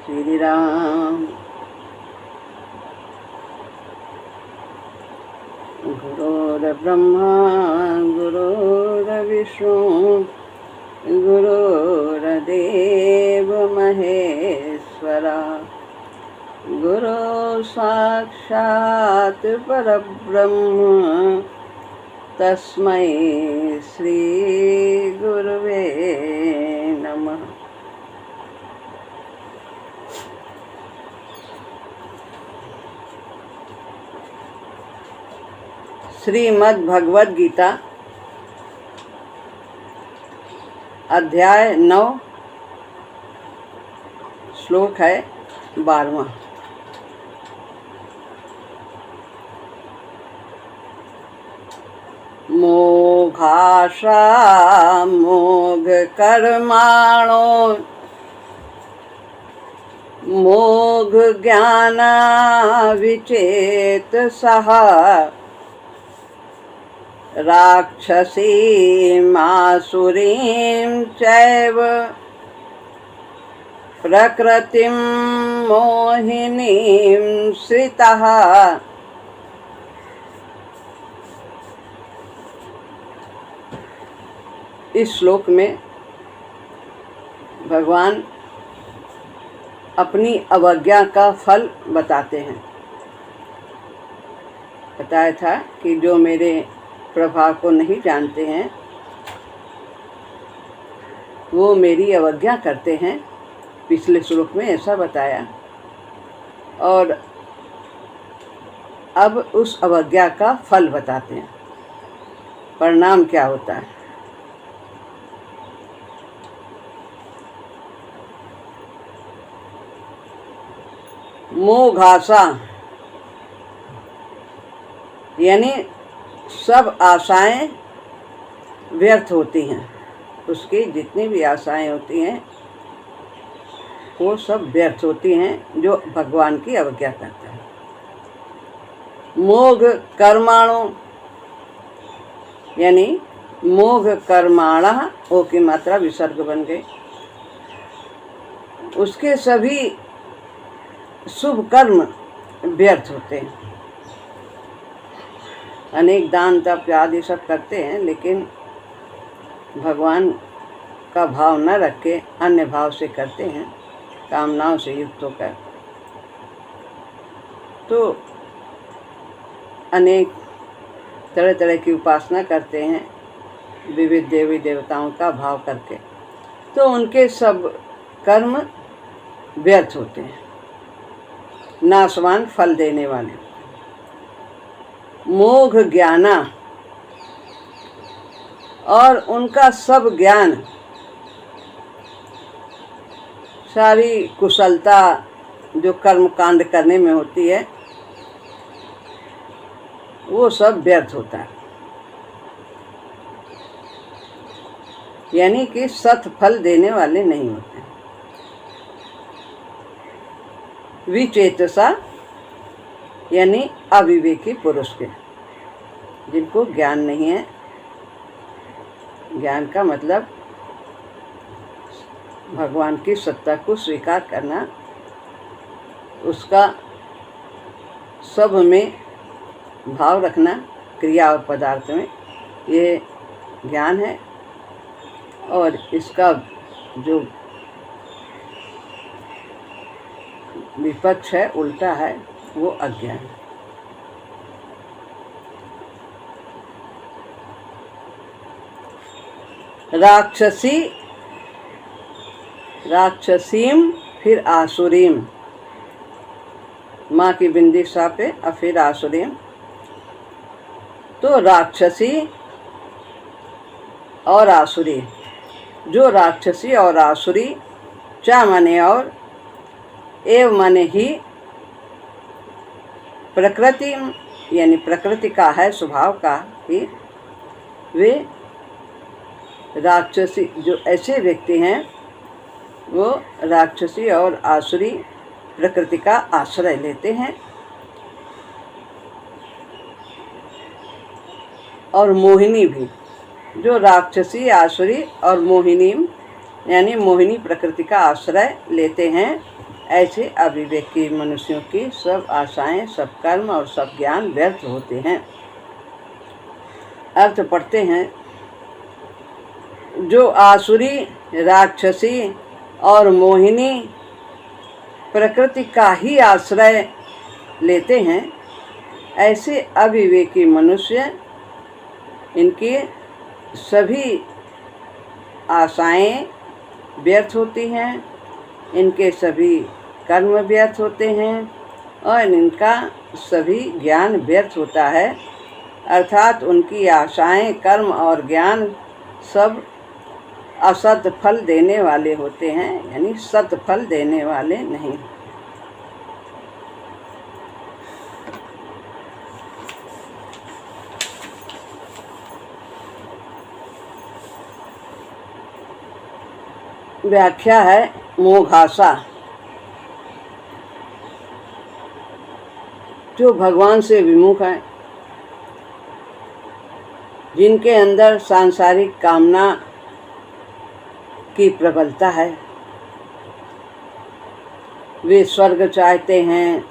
श्री राम। गुरुर्ब्रह्मा गुरुर्विष्णु गुरुर्देव महेश्वरा, गुरु साक्षात् परब्रह्म तस्मै श्री गुरुवे नमः। श्रीमद् भगवद गीता अध्याय 9 श्लोक है 12वां। मोघाशा मोघ कर्माणो मोघ ज्ञाना विचेतसः, राक्षसीम् आसुरीं चैव प्रकृतिं मोहिनीं श्रितः। इस श्लोक में भगवान अपनी अवज्ञा का फल बताते हैं। बताया था कि जो मेरे प्रभाव को नहीं जानते हैं वो मेरी अवज्ञा करते हैं। पिछले श्लोक में ऐसा बताया, और अब उस अवज्ञा का फल बताते हैं, परिणाम क्या होता है। मोघाशा यानी सब आशाएं व्यर्थ होती हैं। उसकी जितनी भी आशाएं होती हैं वो सब व्यर्थ होती हैं जो भगवान की अवज्ञा करता है। मोघ कर्माणु यानी मोघ कर्माणः, ओ की मात्रा विसर्ग बन गई। उसके सभी शुभ कर्म व्यर्थ होते हैं। अनेक दान तप आदि सब करते हैं, लेकिन भगवान का भाव न रख के अन्य भाव से करते हैं, कामनाओं से युक्त होकर। तो अनेक तरह तरह की उपासना करते हैं विविध देवी देवताओं का भाव करके, तो उनके सब कर्म व्यर्थ होते हैं, नाशवान फल देने वाले। मोघ ज्ञाना, और उनका सब ज्ञान, सारी कुशलता जो कर्म कांड करने में होती है वो सब व्यर्थ होता है। यानी कि सत्फल देने वाले नहीं होते। विचेतसा यानी अविवेकी पुरुष के, जिनको ज्ञान नहीं है। ज्ञान का मतलब भगवान की सत्ता को स्वीकार करना, उसका सब में भाव रखना, क्रिया और पदार्थ में, ये ज्ञान है। और इसका जो विपक्ष है, उल्टा है, वो अज्ञान। राक्षसी, राक्षसीम, फिर आसुरीम, माँ की बिंदी सा पे और फिर आसुरीम। तो राक्षसी और आसुरी, जो राक्षसी और आसुरी, चा माने और, एव माने ही, प्रकृति यानी प्रकृति का है, स्वभाव का ही, वे राक्षसी, जो ऐसे व्यक्ति हैं वो राक्षसी और आसुरी प्रकृति का आश्रय लेते हैं। और मोहिनी भी, जो राक्षसी, आसुरी और मोहिनी यानी मोहिनी प्रकृति का आश्रय लेते हैं, ऐसे अविवेकी मनुष्यों की सब आशाएं, सब कर्म और सब ज्ञान व्यर्थ होते हैं। अर्थ पढ़ते हैं। जो आसुरी, राक्षसी और मोहिनी प्रकृति का ही आश्रय लेते हैं, ऐसे अविवेकी मनुष्य इनकी सभी आशाएं व्यर्थ होती हैं, इनके सभी कर्म व्यर्थ होते हैं और इनका सभी ज्ञान व्यर्थ होता है। अर्थात उनकी आशाएं, कर्म और ज्ञान सब असत फल देने वाले होते हैं, यानी सत फल देने वाले नहीं। व्याख्या है मोघाशा। जो भगवान से विमुख हैं, जिनके अंदर सांसारिक कामना की प्रबलता है, वे स्वर्ग चाहते हैं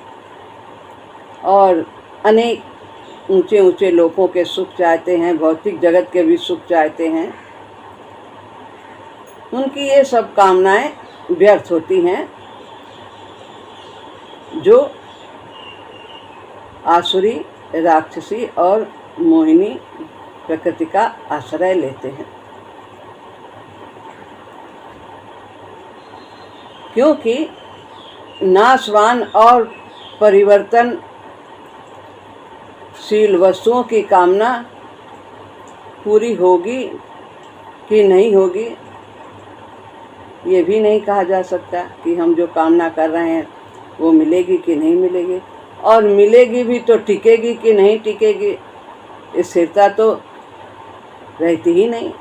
और अनेक ऊंचे ऊंचे लोकों के सुख चाहते हैं, भौतिक जगत के भी सुख चाहते हैं। उनकी ये सब कामनाएं व्यर्थ होती हैं। जो आसुरी, राक्षसी और मोहिनी प्रकृति का आश्रय लेते हैं, क्योंकि नाशवान और परिवर्तनशील वस्तुओं की कामना पूरी होगी कि नहीं होगी, ये भी नहीं कहा जा सकता कि हम जो कामना कर रहे हैं वो मिलेगी कि नहीं मिलेगी, और मिलेगी भी तो टिकेगी कि नहीं टिकेगी, स्थिरता तो रहती ही नहीं।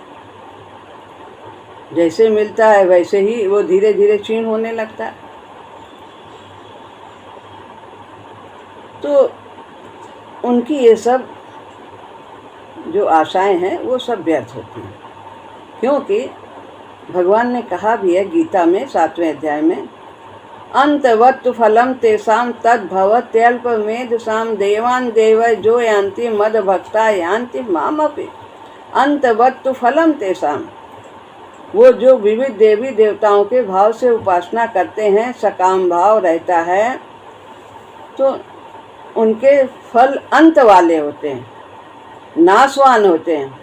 जैसे मिलता है वैसे ही वो धीरे धीरे क्षीण होने लगता है। तो उनकी ये सब जो आशाएं हैं वो सब व्यर्थ होती हैं, क्योंकि भगवान ने कहा भी है गीता में 7वें अध्याय में, अंतवत् फलम तेषां तद्भवत्यल्पमेधसां देवान् देवै जो यान्ति मद भक्ता यान्ति मामपि। अंतवत् फलम तेषां, वो जो विविध देवी देवताओं के भाव से उपासना करते हैं, सकाम भाव रहता है, तो उनके फल अंत वाले होते हैं, नाशवान होते हैं,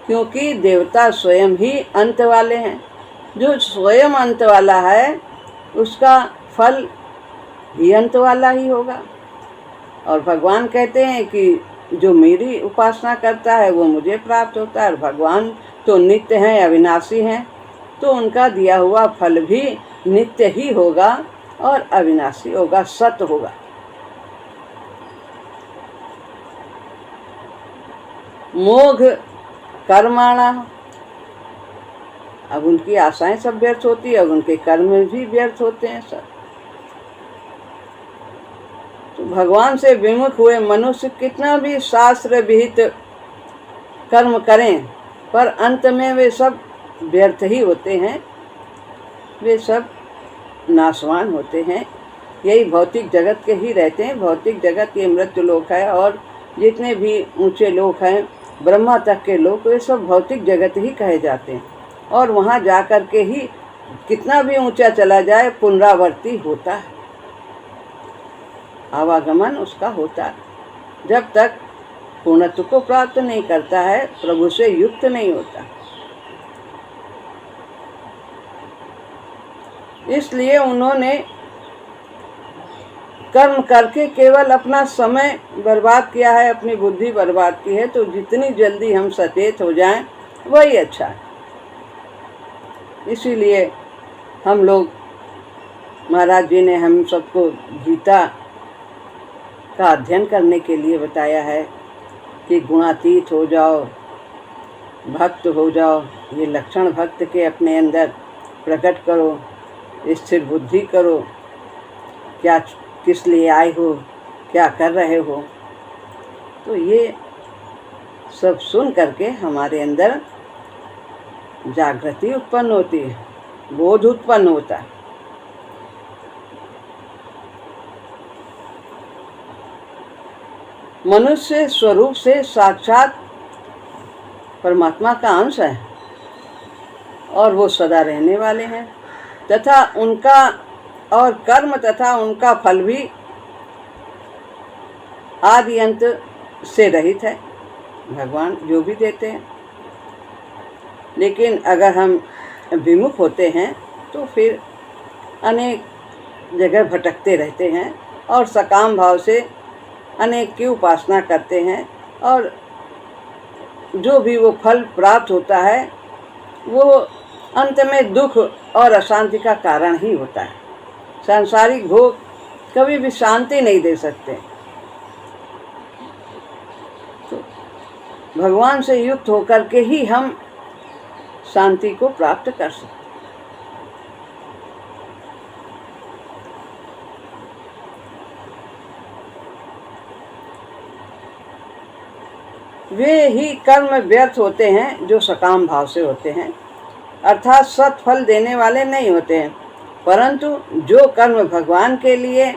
क्योंकि देवता स्वयं ही अंत वाले हैं। जो स्वयं अंत वाला है उसका फल भी अंत वाला ही होगा। और भगवान कहते हैं कि जो मेरी उपासना करता है वो मुझे प्राप्त होता है, और भगवान तो नित्य हैं, अविनाशी हैं, तो उनका दिया हुआ फल भी नित्य ही होगा और अविनाशी होगा, सत्य होगा। मोघ कर्माणा, अब उनकी आशाएं सब व्यर्थ होती है और उनके कर्म भी व्यर्थ होते हैं सब। तो भगवान से विमुख हुए मनुष्य कितना भी शास्त्र विहित कर्म करें, पर अंत में वे सब व्यर्थ ही होते हैं, वे सब नाशवान होते हैं। यही भौतिक जगत के ही रहते हैं। भौतिक जगत ये मृत्यु लोक है, और जितने भी ऊंचे लोक हैं, ब्रह्मा तक के लोग, वे सब भौतिक जगत ही कहे जाते हैं। और वहाँ जा कर के ही कितना भी ऊंचा चला जाए पुनरावर्ती होता है, आवागमन उसका होता है, जब तक पूर्णत्व को प्राप्त नहीं करता है, प्रभु से युक्त नहीं होता। इसलिए उन्होंने कर्म करके केवल अपना समय बर्बाद किया है, अपनी बुद्धि बर्बाद की है। तो जितनी जल्दी हम सचेत हो जाएं वही अच्छा है। इसीलिए हम लोग, महाराज जी ने हम सबको गीता का अध्ययन करने के लिए बताया है कि गुणातीत हो जाओ, भक्त हो जाओ। ये लक्षण भक्त के अपने अंदर प्रकट करो, स्थिर बुद्धि करो, क्या किस लिए आए हो, क्या कर रहे हो। तो ये सब सुन करके हमारे अंदर जागृति उत्पन्न होती है, बोध उत्पन्न होता है। मनुष्य स्वरूप से साक्षात परमात्मा का अंश है और वो सदा रहने वाले हैं तथा उनका और कर्म तथा उनका फल भी आदि अंत से रहित है। भगवान जो भी देते हैं, लेकिन अगर हम विमुख होते हैं तो फिर अनेक जगह भटकते रहते हैं और सकाम भाव से अनेक की उपासना करते हैं और जो भी वो फल प्राप्त होता है वो अंत में दुख और अशांति का कारण ही होता है। सांसारिक भोग कभी भी शांति नहीं दे सकते। तो भगवान से युक्त होकर के ही हम शांति को प्राप्त कर सकते। वे ही कर्म व्यर्थ होते हैं जो सकाम भाव से होते हैं, अर्थात सत्फल देने वाले नहीं होते हैं, परंतु जो कर्म भगवान के लिए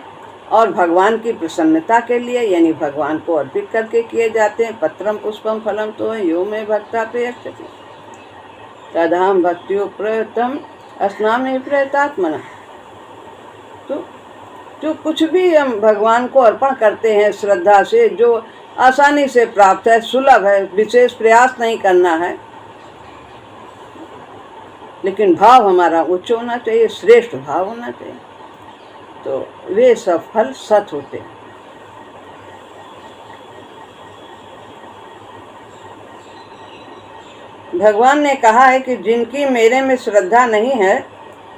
और भगवान की प्रसन्नता के लिए यानी भगवान को अर्पित करके किए जाते हैं। पत्रम पुष्पम फलम तो यो में भक्ता प्रयच्छति तदाहम भक्तियो प्रयतम अस्नामि प्रयतात्मना। तो जो कुछ भी हम भगवान को अर्पण करते हैं श्रद्धा से, जो आसानी से प्राप्त है, सुलभ है, विशेष प्रयास नहीं करना है, लेकिन भाव हमारा उच्च होना चाहिए, श्रेष्ठ भाव होना चाहिए, तो वे सब फल सत होते हैं। भगवान ने कहा है कि जिनकी मेरे में श्रद्धा नहीं है,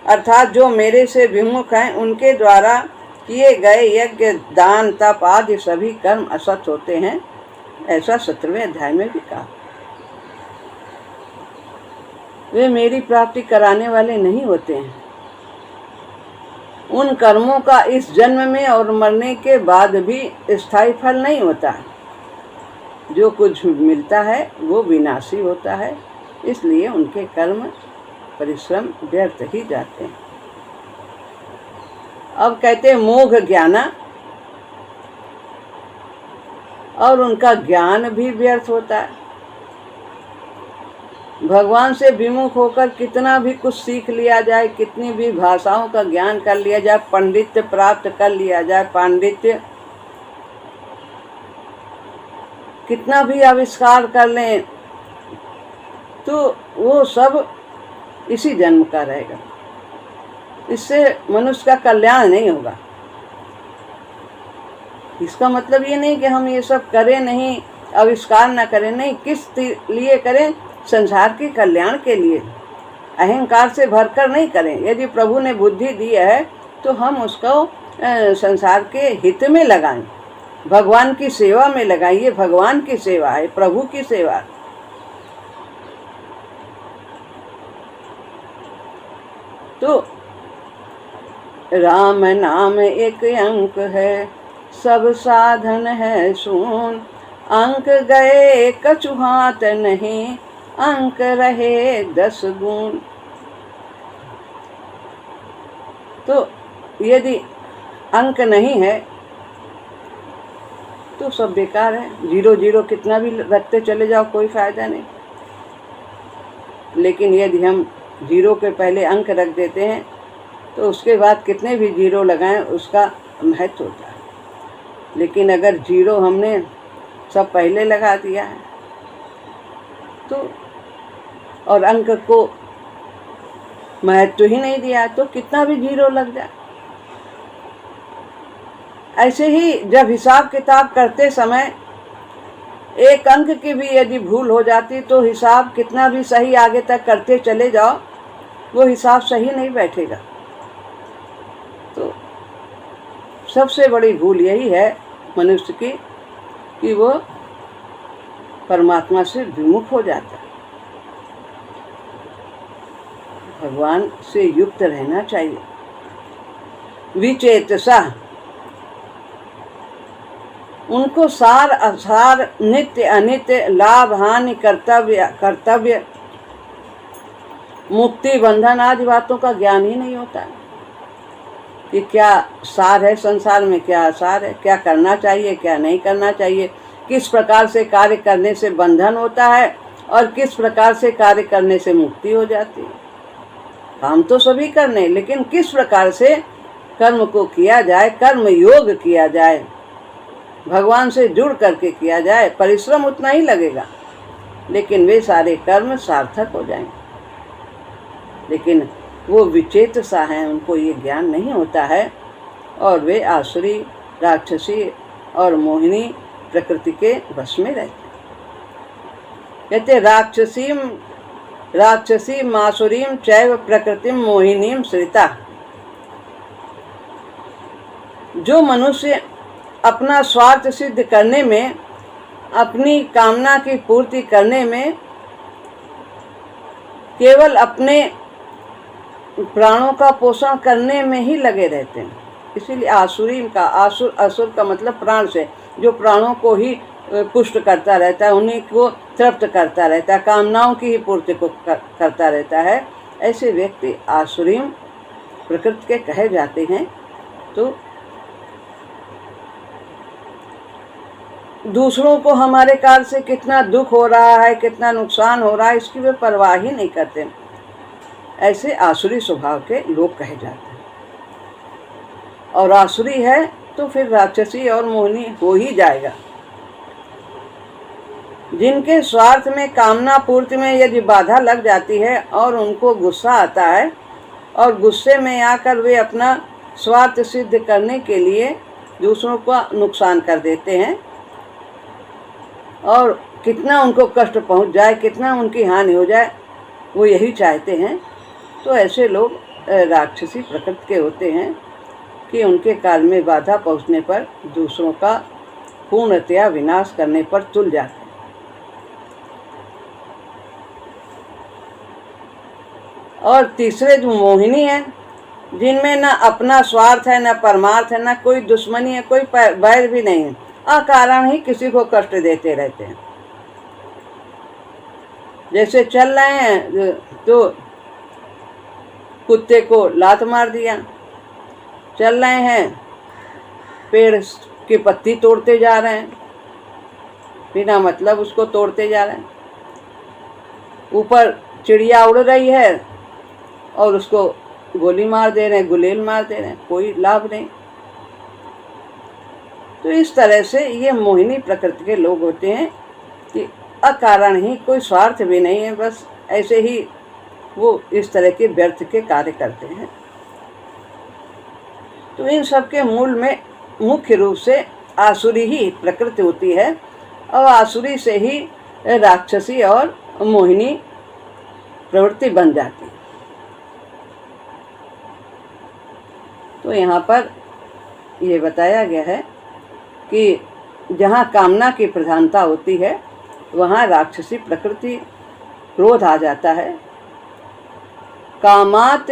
अर्थात जो मेरे से विमुख हैं, उनके द्वारा किए गए यज्ञ दान तप आदि सभी कर्म असत होते हैं। ऐसा 17वें अध्याय में भी कहा। वे मेरी प्राप्ति कराने वाले नहीं होते हैं। उन कर्मों का इस जन्म में और मरने के बाद भी स्थायी फल नहीं होता। जो कुछ मिलता है वो विनाशी होता है, इसलिए उनके कर्म परिश्रम व्यर्थ ही जाते हैं। अब कहते हैं मोघ ज्ञाना, और उनका ज्ञान भी व्यर्थ होता है। भगवान से विमुख होकर कितना भी कुछ सीख लिया जाए, कितनी भी भाषाओं का ज्ञान कर लिया जाए, पंडित्य प्राप्त कर लिया जाए, पांडित्य कितना भी आविष्कार कर लें, तो वो सब इसी जन्म का रहेगा। इससे मनुष्य का कल्याण नहीं होगा। इसका मतलब ये नहीं कि हम ये सब करें नहीं, आविष्कार ना करें, नहीं, किस लिए करें? संसार के कल्याण के लिए, अहंकार से भरकर नहीं करें। यदि प्रभु ने बुद्धि दी है तो हम उसको संसार के हित में लगाएं, भगवान की सेवा में लगाइए। भगवान की सेवा है, प्रभु की सेवा। तो राम नाम एक अंक है, सब साधन है शून, अंक गए कछु हाथ नहीं, अंक रहे 10 गुण। तो यदि अंक नहीं है तो सब बेकार है। 0 कितना भी रखते चले जाओ, कोई फायदा नहीं। लेकिन यदि हम 0 के पहले अंक रख देते हैं तो उसके बाद कितने भी 0 लगाएं उसका महत्व होता है। लेकिन अगर 0 हमने सब पहले लगा दिया है तो, और अंक को महत्व ही नहीं दिया, तो कितना भी 0 लग जाए। ऐसे ही जब हिसाब किताब करते समय एक अंक की भी यदि भूल हो जाती तो हिसाब कितना भी सही आगे तक करते चले जाओ, वो हिसाब सही नहीं बैठेगा। तो सबसे बड़ी भूल यही है मनुष्य की कि वो परमात्मा से विमुख हो जाता है। भगवान से युक्त रहना चाहिए। विचेतसा, उनको सार असार, नित्य अनित्य, लाभ हानि, कर्तव्य मुक्ति बंधन आदि बातों का ज्ञान ही नहीं होता है कि क्या सार है संसार में, क्या आसार है, क्या करना चाहिए, क्या नहीं करना चाहिए, किस प्रकार से कार्य करने से बंधन होता है और किस प्रकार से कार्य करने से मुक्ति हो जाती है। काम तो सभी करने, लेकिन किस प्रकार से कर्म को किया जाए, कर्म योग किया जाए, भगवान से जुड़ करके किया जाए। परिश्रम उतना ही लगेगा, लेकिन वे सारे कर्म सार्थक हो जाएंगे। लेकिन वो विचेत सा हैं, उनको ये ज्ञान नहीं होता है और वे आसुरी, राक्षसी और मोहिनी प्रकृति के वश में रहते हैं। कहते राक्षसी मासुरीम चैव प्रकृतिम मोहिनीम श्रिता। जो मनुष्य अपना स्वार्थ सिद्ध करने में, अपनी कामना की पूर्ति करने में केवल अपने प्राणों का पोषण करने में ही लगे रहते हैं, इसीलिए आसुरी का, असुर का मतलब प्राण से, जो प्राणों को ही पुष्ट करता रहता है, उन्हीं को तृप्त करता रहता है, कामनाओं की ही पूर्ति को करता रहता है, ऐसे व्यक्ति आसुरीम प्रकृति के कहे जाते हैं। तो दूसरों को हमारे कारण से कितना दुख हो रहा है, कितना नुकसान हो रहा है, इसकी वे परवाह ही नहीं करते। ऐसे आसुरी स्वभाव के लोग कहे जाते हैं। और आसुरी है तो फिर राक्षसी और मोहिनी हो ही जाएगा। जिनके स्वार्थ में, कामना पूर्ति में यदि बाधा लग जाती है और उनको गुस्सा आता है और गुस्से में आकर वे अपना स्वार्थ सिद्ध करने के लिए दूसरों का नुकसान कर देते हैं और कितना उनको कष्ट पहुंच जाए, कितना उनकी हानि हो जाए, वो यही चाहते हैं। तो ऐसे लोग राक्षसी प्रकृति के होते हैं कि उनके काल में बाधा पहुंचने पर दूसरों का पूर्णतया विनाश करने पर तुल जाते हैं। और तीसरे जो मोहिनी है, जिनमें न अपना स्वार्थ है, न परमार्थ है, न कोई दुश्मनी है, कोई बैर भी नहीं है, अकारण ही किसी को कष्ट देते रहते हैं। जैसे चल रहे हैं तो कुत्ते को लात मार दिया, चल रहे हैं पेड़ की पत्ती तोड़ते जा रहे हैं, बिना मतलब उसको तोड़ते जा रहे हैं। ऊपर चिड़िया उड़ रही है और उसको गोली मार दे रहे हैं, गुलेल मार दे रहे हैं, कोई लाभ नहीं। तो इस तरह से ये मोहिनी प्रकृति के लोग होते हैं कि अकारण ही, कोई स्वार्थ भी नहीं है, बस ऐसे ही वो इस तरह के व्यर्थ के कार्य करते हैं। तो इन सब के मूल में मुख्य रूप से आसुरी ही प्रकृति होती है और आसुरी से ही राक्षसी और मोहिनी प्रवृत्ति बन जाती है। तो यहाँ पर ये बताया गया है कि जहाँ कामना की प्रधानता होती है वहाँ राक्षसी प्रकृति, क्रोध आ जाता है। कामात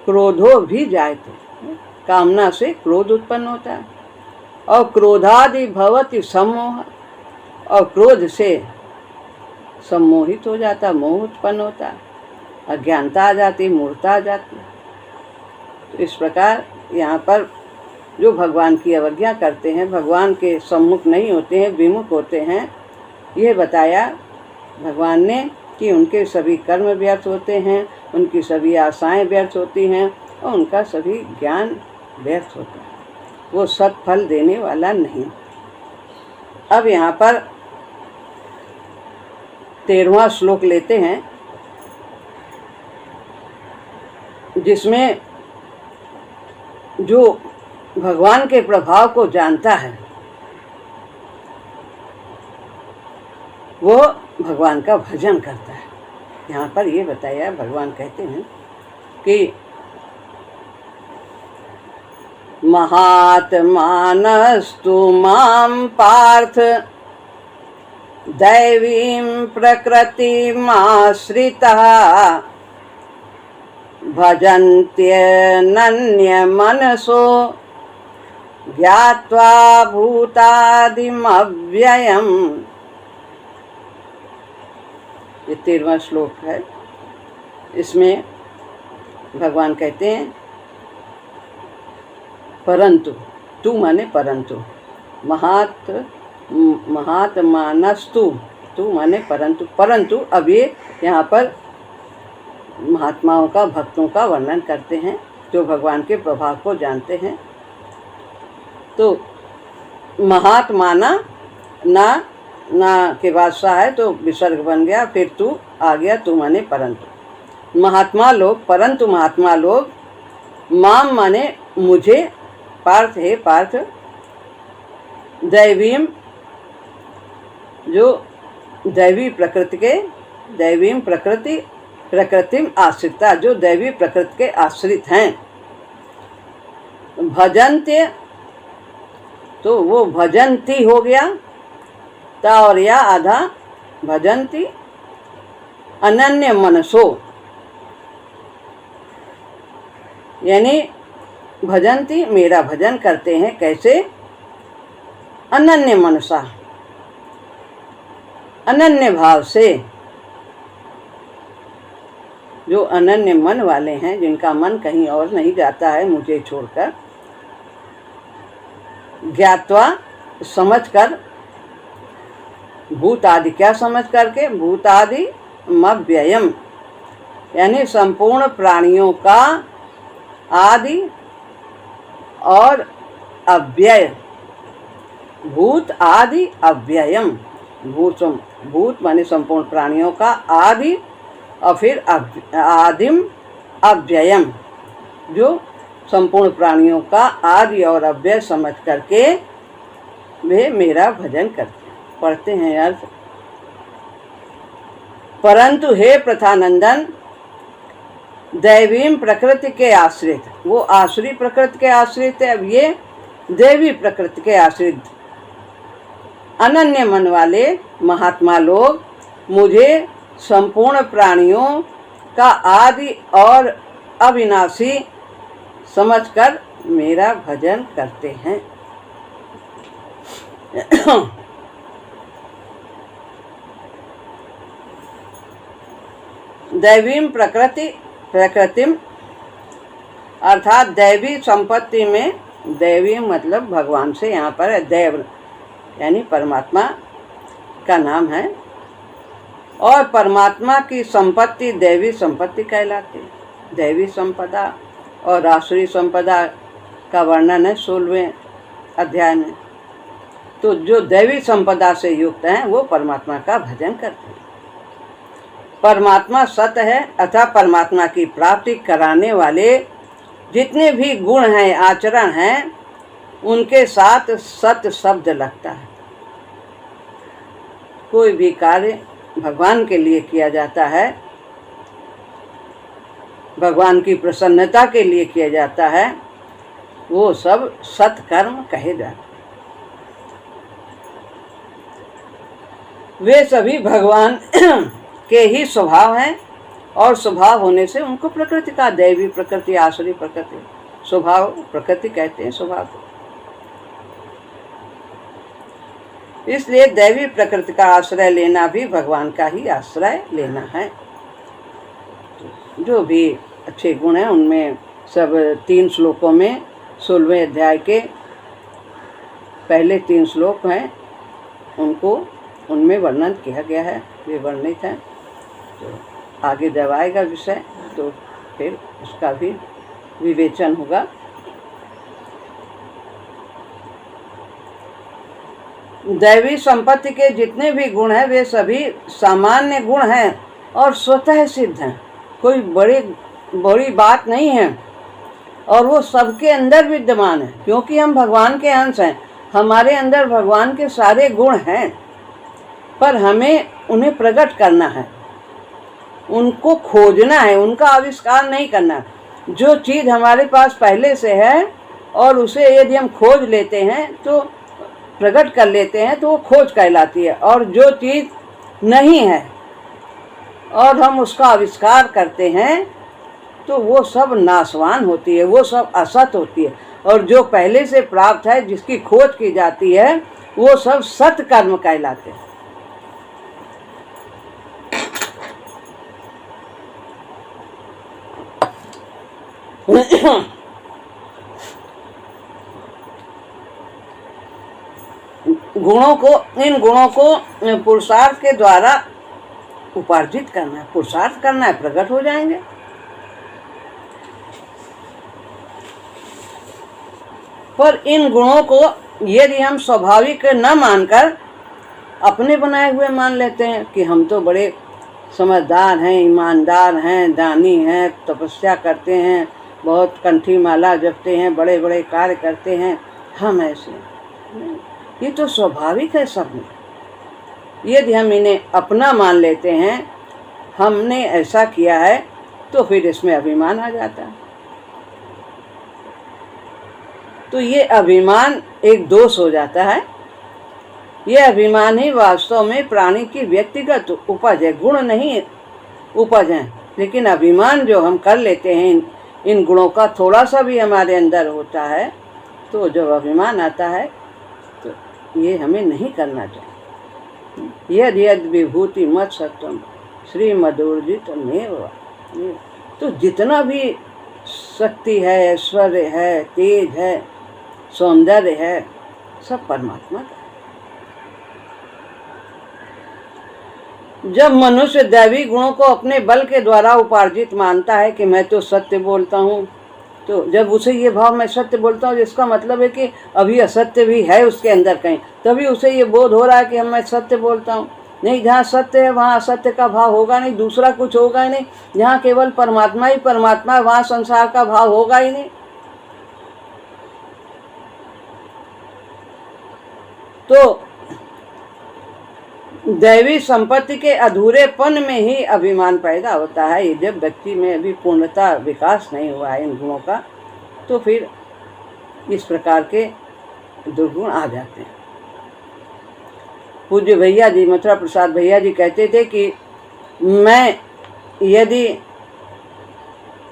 क्रोधो भी जायते, कामना से क्रोध उत्पन्न होता है। और क्रोधादि भवति सम्मोह, और क्रोध से सम्मोहित हो जाता, मोह उत्पन्न होता है, अज्ञानता आ जाती, मूर्खता आ जाती। तो इस प्रकार यहाँ पर जो भगवान की अवज्ञा करते हैं, भगवान के सम्मुख नहीं होते हैं, विमुख होते हैं, यह बताया भगवान ने कि उनके सभी कर्म व्यर्थ होते हैं, उनकी सभी आशाएं व्यर्थ होती हैं और उनका सभी ज्ञान व्यर्थ होता है, वो सत्फल देने वाला नहीं। अब यहाँ पर 13वां श्लोक लेते हैं, जिसमें जो भगवान के प्रभाव को जानता है वो भगवान का भजन करता है। यहाँ पर ये बताया, भगवान कहते हैं कि महात्मानस्तु मां पार्थ दैवीं प्रकृतिमाश्रितः भजन्त्यनन्यमनसो ज्ञात्वा भूतादिमव्ययम्। ये 13वां श्लोक है। इसमें भगवान कहते हैं परंतु, तू माने परंतु, महात महात्मानस्तु, तू माने परंतु, परंतु अब ये यहाँ पर महात्माओं का, भक्तों का वर्णन करते हैं जो भगवान के प्रभाव को जानते हैं। तो महात्माना, ना के बाद सा है तो विसर्ग बन गया, फिर तू आ गया, तू माने परंतु। महात्मा लोग, परंतु महात्मा लोग, माम माने मुझे, पार्थ है पार्थ, दैवीम जो दैवी प्रकृति के, दैवीम प्रकृतिम आश्रिता, जो दैवी प्रकृति के आश्रित हैं। भजन्त्य तो वो भजंती हो गया, ता और या आधा, भजंती अनन्य मनसो, यानी भजंती मेरा भजन करते हैं, कैसे? अनन्य मनसा, अनन्य भाव से। जो अनन्य मन वाले हैं, जिनका मन कहीं और नहीं जाता है मुझे छोड़कर, ज्ञात्वा समझकर, भूत आदि क्या समझ करके? भूत आदि मव्ययम, यानी संपूर्ण प्राणियों का आदि और अव्यय, भूत आदि अव्ययम, भूत माने संपूर्ण प्राणियों का आदि और फिर आदिम अव्ययम, जो संपूर्ण प्राणियों का आदि और अव्यय समझ करके वे मेरा भजन करते पढ़ते हैं अर्थ। परंतु हे प्रथानंदन, दैवीम प्रकृति के आश्रित, वो आसुरी प्रकृति के आश्रित है, अब ये देवी प्रकृति के आश्रित अनन्य मन वाले महात्मा लोग मुझे संपूर्ण प्राणियों का आदि और अविनाशी समझकर मेरा भजन करते हैं। दैवीम प्रकृतिम अर्थात दैवी संपत्ति में, दैवी मतलब भगवान से यहाँ पर है, दैव यानी परमात्मा का नाम है, और परमात्मा की संपत्ति दैवी संपत्ति कहलाती है। दैवी संपदा और आसुरी संपदा का वर्णन है 16वें अध्याय में। तो जो दैवी संपदा से युक्त हैं वो परमात्मा का भजन करते हैं। परमात्मा सत है, अतः परमात्मा की प्राप्ति कराने वाले जितने भी गुण हैं, आचरण हैं, उनके साथ सत शब्द लगता है। कोई भी कार्य भगवान के लिए किया जाता है, भगवान की प्रसन्नता के लिए किया जाता है, वो सब सत्कर्म कहे जाते हैं। वे सभी भगवान के ही स्वभाव हैं, और स्वभाव होने से उनको प्रकृति का, दैवी प्रकृति, आसुरी प्रकृति, स्वभाव प्रकृति कहते हैं स्वभाव को। इसलिए दैवी प्रकृति का आश्रय लेना भी भगवान का ही आश्रय लेना है। जो भी अच्छे गुण हैं उनमें सब 3 श्लोकों में 16वें अध्याय के पहले 3 श्लोक हैं, उनको उनमें वर्णन किया गया है, वे वर्णित हैं। तो आगे जब आएगा विषय तो फिर उसका भी विवेचन होगा। दैवी संपत्ति के जितने भी गुण हैं वे सभी सामान्य गुण हैं और स्वतः सिद्ध हैं, कोई बड़ी बात नहीं है, और वो सबके अंदर विद्यमान है, क्योंकि हम भगवान के अंश हैं। हमारे अंदर भगवान के सारे गुण हैं, पर हमें उन्हें प्रकट करना है, उनको खोजना है, उनका आविष्कार नहीं करना। जो चीज़ हमारे पास पहले से है और उसे यदि हम खोज लेते हैं तो प्रकट कर लेते हैं तो वो खोज कहलाती है, और जो चीज़ नहीं है और हम उसका आविष्कार करते हैं तो वो सब नाशवान होती है, वो सब असत होती है, और जो पहले से प्राप्त है, जिसकी खोज की जाती है, वो सब सत्कर्म कहलाते हैं। इन गुणों को पुरुषार्थ के द्वारा उपार्जित करना है, पुरुषार्थ करना है, प्रकट हो जाएंगे। पर इन गुणों को यदि हम स्वाभाविक न मानकर अपने बनाए हुए मान लेते हैं कि हम तो बड़े समझदार हैं, ईमानदार हैं, दानी हैं, तपस्या करते हैं, बहुत कंठी माला जपते हैं, बड़े बड़े कार्य करते हैं, हम ऐसे नहीं, ये तो स्वाभाविक है सब में। यदि हम इन्हें अपना मान लेते हैं, हमने ऐसा किया है, तो फिर इसमें अभिमान आ जाता है। तो ये अभिमान एक दोष हो जाता है। ये अभिमान ही वास्तव में प्राणी की व्यक्तिगत उपज है, गुण नहीं उपज है। लेकिन अभिमान जो हम कर लेते हैं, इन गुणों का थोड़ा सा भी हमारे अंदर होता है, तो जब अभिमान आता है तो ये हमें नहीं करना चाहिए। यद यद विभूति मत सत्वम श्रीमदूर्जित मेव। तो जितना भी शक्ति है, ऐश्वर्य है, तेज है, सौंदर्य है, सब परमात्मा का। जब मनुष्य दैवी गुणों को अपने बल के द्वारा उपार्जित मानता है कि मैं तो सत्य बोलता हूँ, तो जब उसे ये भाव मैं सत्य बोलता हूँ, जिसका मतलब है कि अभी असत्य भी है उसके अंदर कहीं, तभी उसे ये बोध हो रहा है कि मैं सत्य बोलता हूँ। नहीं, जहाँ सत्य है वहाँ असत्य का भाव होगा नहीं, दूसरा कुछ होगा ही नहीं। जहाँ केवल परमात्मा ही परमात्मा है, वहाँ संसार का भाव होगा ही नहीं। तो दैवी संपत्ति के अधूरेपन में ही अभिमान पैदा होता है। जब व्यक्ति में अभी पूर्णता विकास नहीं हुआ है इन गुणों का, तो फिर इस प्रकार के दुर्गुण आ जाते हैं। पूज्य भैया जी, मथुरा प्रसाद भैया जी कहते थे कि मैं यदि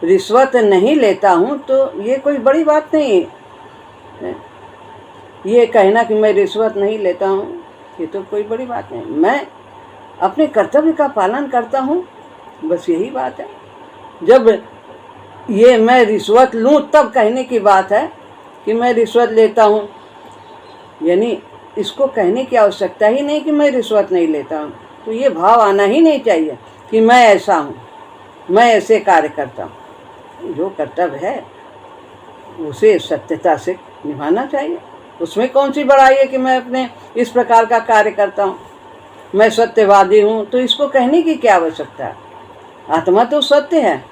रिश्वत नहीं लेता हूँ तो ये कोई बड़ी बात नहीं है। ये कहना कि मैं रिश्वत नहीं लेता हूँ, ये तो कोई बड़ी बात नहीं। मैं अपने कर्तव्य का पालन करता हूँ, बस यही बात है। जब ये मैं रिश्वत लूँ तब कहने की बात है कि मैं रिश्वत लेता हूँ, यानी इसको कहने की आवश्यकता ही नहीं कि मैं रिश्वत नहीं लेता हूँ। तो ये भाव आना ही नहीं चाहिए कि मैं ऐसा हूँ, मैं ऐसे कार्य करता हूँ। जो कर्तव्य है उसे सत्यता से निभाना चाहिए। उसमें कौन सी बड़ाई है कि मैं अपने इस प्रकार का कार्य करता हूँ, मैं सत्यवादी हूँ, तो इसको कहने की क्या आवश्यकता है। आत्मा तो सत्य है।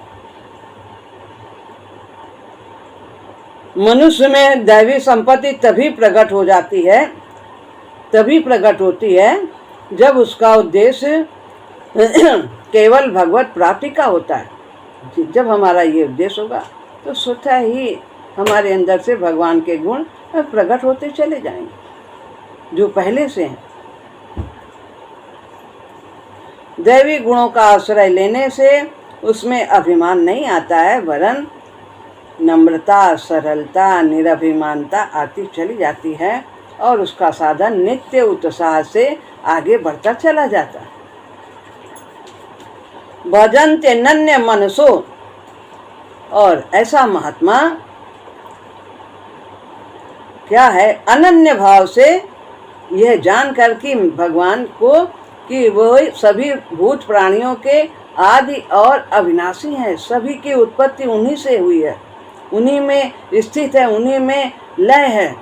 मनुष्य में दैवी संपत्ति तभी प्रकट होती है जब उसका उद्देश्य केवल भगवत प्राप्ति का होता है। जब हमारा ये उद्देश्य होगा तो स्वतः ही हमारे अंदर से भगवान के गुण प्रकट होते चले जाएंगे जो पहले से हैं। दैवी गुणों का आश्रय लेने से उसमें अभिमान नहीं आता है, वरन नम्रता, सरलता, निरभिमानता आती चली जाती है और उसका साधन नित्य उत्साह से आगे बढ़ता चला जाता है। भजन्ते नन्य मनसो, और ऐसा महात्मा क्या है, अनन्य भाव से यह जानकर कि भगवान को कि वह सभी भूत प्राणियों के आदि और अविनाशी हैं, सभी की उत्पत्ति उन्हीं से हुई है, उन्हीं में स्थित है, उन्हीं में लय है।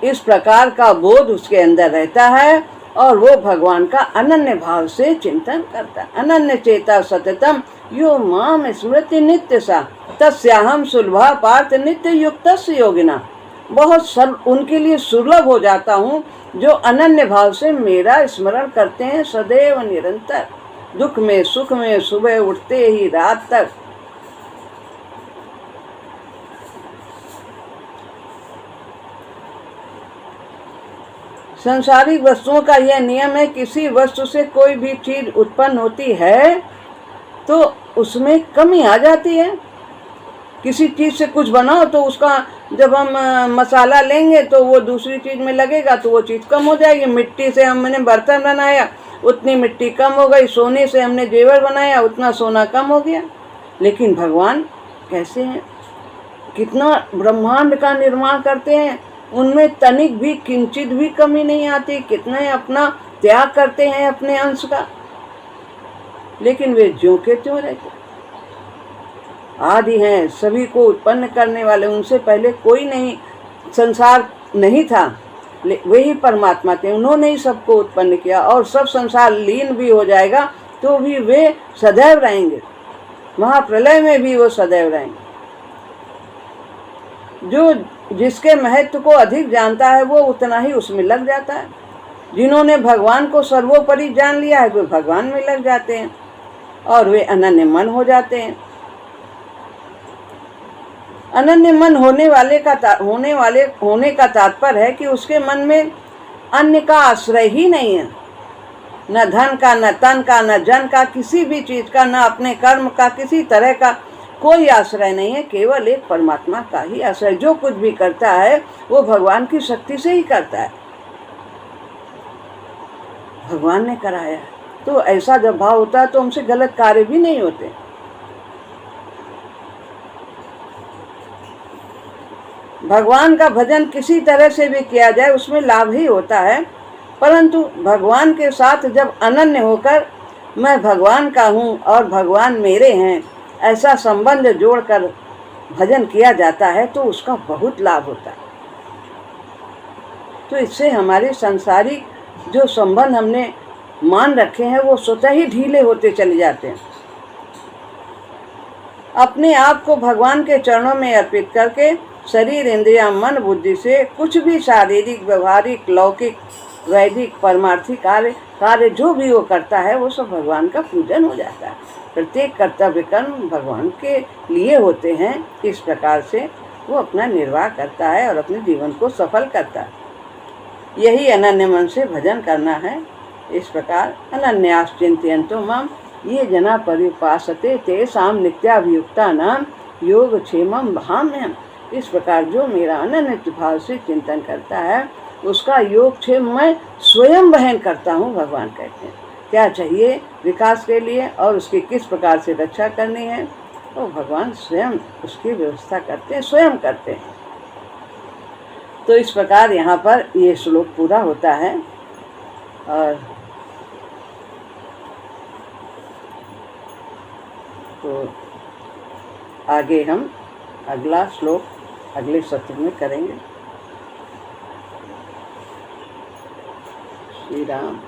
इस प्रकार का बोध उसके अंदर रहता है और वो भगवान का अनन्य भाव से चिंतन करता है। अनन्य चेता सततम यो माम स्मृति नित्य सा तस्याहम सुलभा पार्थ नित्य युक्तस्य योगिना। बहुत उनके लिए सुलभ हो जाता हूँ जो अनन्य भाव से मेरा स्मरण करते हैं सदैव निरंतर, दुख में सुख में, सुबह उठते ही रात तक। संसारिक वस्तुओं का यह नियम है, किसी वस्तु से कोई भी चीज उत्पन्न होती है तो उसमें कमी आ जाती है। किसी चीज से कुछ बनाओ तो उसका जब हम मसाला लेंगे तो वो दूसरी चीज में लगेगा तो वो चीज कम हो जाएगी। मिट्टी से हमने बर्तन बनाया, उतनी मिट्टी कम हो गई। सोने से हमने जेवर बनाया, उतना सोना कम हो गया। लेकिन भगवान कैसे हैं, कितना ब्रह्मांड का निर्माण करते हैं, उनमें तनिक भी किंचित भी कमी नहीं आती, कितने अपना त्याग करते हैं अपने अंश का, लेकिन वे ज्यों के त्यों रहते। आदि हैं, सभी को उत्पन्न करने वाले, उनसे पहले कोई नहीं, संसार नहीं था, वही परमात्मा थे, उन्होंने ही सबको उत्पन्न किया। और सब संसार लीन भी हो जाएगा तो भी वे सदैव रहेंगे, महाप्रलय में भी वो सदैव रहेंगे। जो जिसके महत्व को अधिक जानता है वो उतना ही उसमें लग जाता है। जिन्होंने भगवान को सर्वोपरि जान लिया है वे भगवान में लग जाते हैं और वे अनन्य मन हो जाते हैं। अनन्य मन होने का तात्पर्य है कि उसके मन में अन्य का आश्रय ही नहीं है, न धन का, न तन का, न जन का, किसी भी चीज का, न अपने कर्म का, किसी तरह का कोई आश्रय नहीं है, केवल एक परमात्मा का ही आश्रय। जो कुछ भी करता है वो भगवान की शक्ति से ही करता है, भगवान ने कराया है। तो ऐसा जब भाव होता है तो हमसे गलत कार्य भी नहीं होते। भगवान का भजन किसी तरह से भी किया जाए उसमें लाभ ही होता है, परंतु भगवान के साथ जब अनन्य होकर मैं भगवान का हूँ और भगवान मेरे हैं ऐसा संबंध जोड़कर भजन किया जाता है तो उसका बहुत लाभ होता है। तो इससे हमारे सांसारिक जो संबंध हमने मान रखे हैं वो स्वतः ही ढीले होते चले जाते हैं। अपने आप को भगवान के चरणों में अर्पित करके शरीर, इंद्रिया, मन, बुद्धि से कुछ भी शारीरिक, व्यवहारिक, लौकिक, वैदिक, परमार्थिक कार्य जो भी वो करता है वो सब भगवान का पूजन हो जाता है। प्रत्येक कर्तव्य कर्म भगवान के लिए होते हैं। इस प्रकार से वो अपना निर्वाह करता है और अपने जीवन को सफल करता है। यही अनन्य मन से भजन करना है। इस प्रकार अनन्यास चिंतयन्तो माम ये जना पर्युपासते तेषां नित्याभियुक्तानां योगक्षेमं वहाम्यहम्। इस प्रकार जो मेरा अनन्य भाव से चिंतन करता है उसका योगक्षेम मैं स्वयं वहन करता हूँ। भगवान कहते हैं क्या चाहिए विकास के लिए और उसकी किस प्रकार से रक्षा करनी है तो भगवान स्वयं उसकी व्यवस्था करते हैं, स्वयं करते हैं। तो इस प्रकार यहाँ पर ये श्लोक पूरा होता है और तो आगे हम अगला श्लोक अगले सत्र में करेंगे। श्री राम।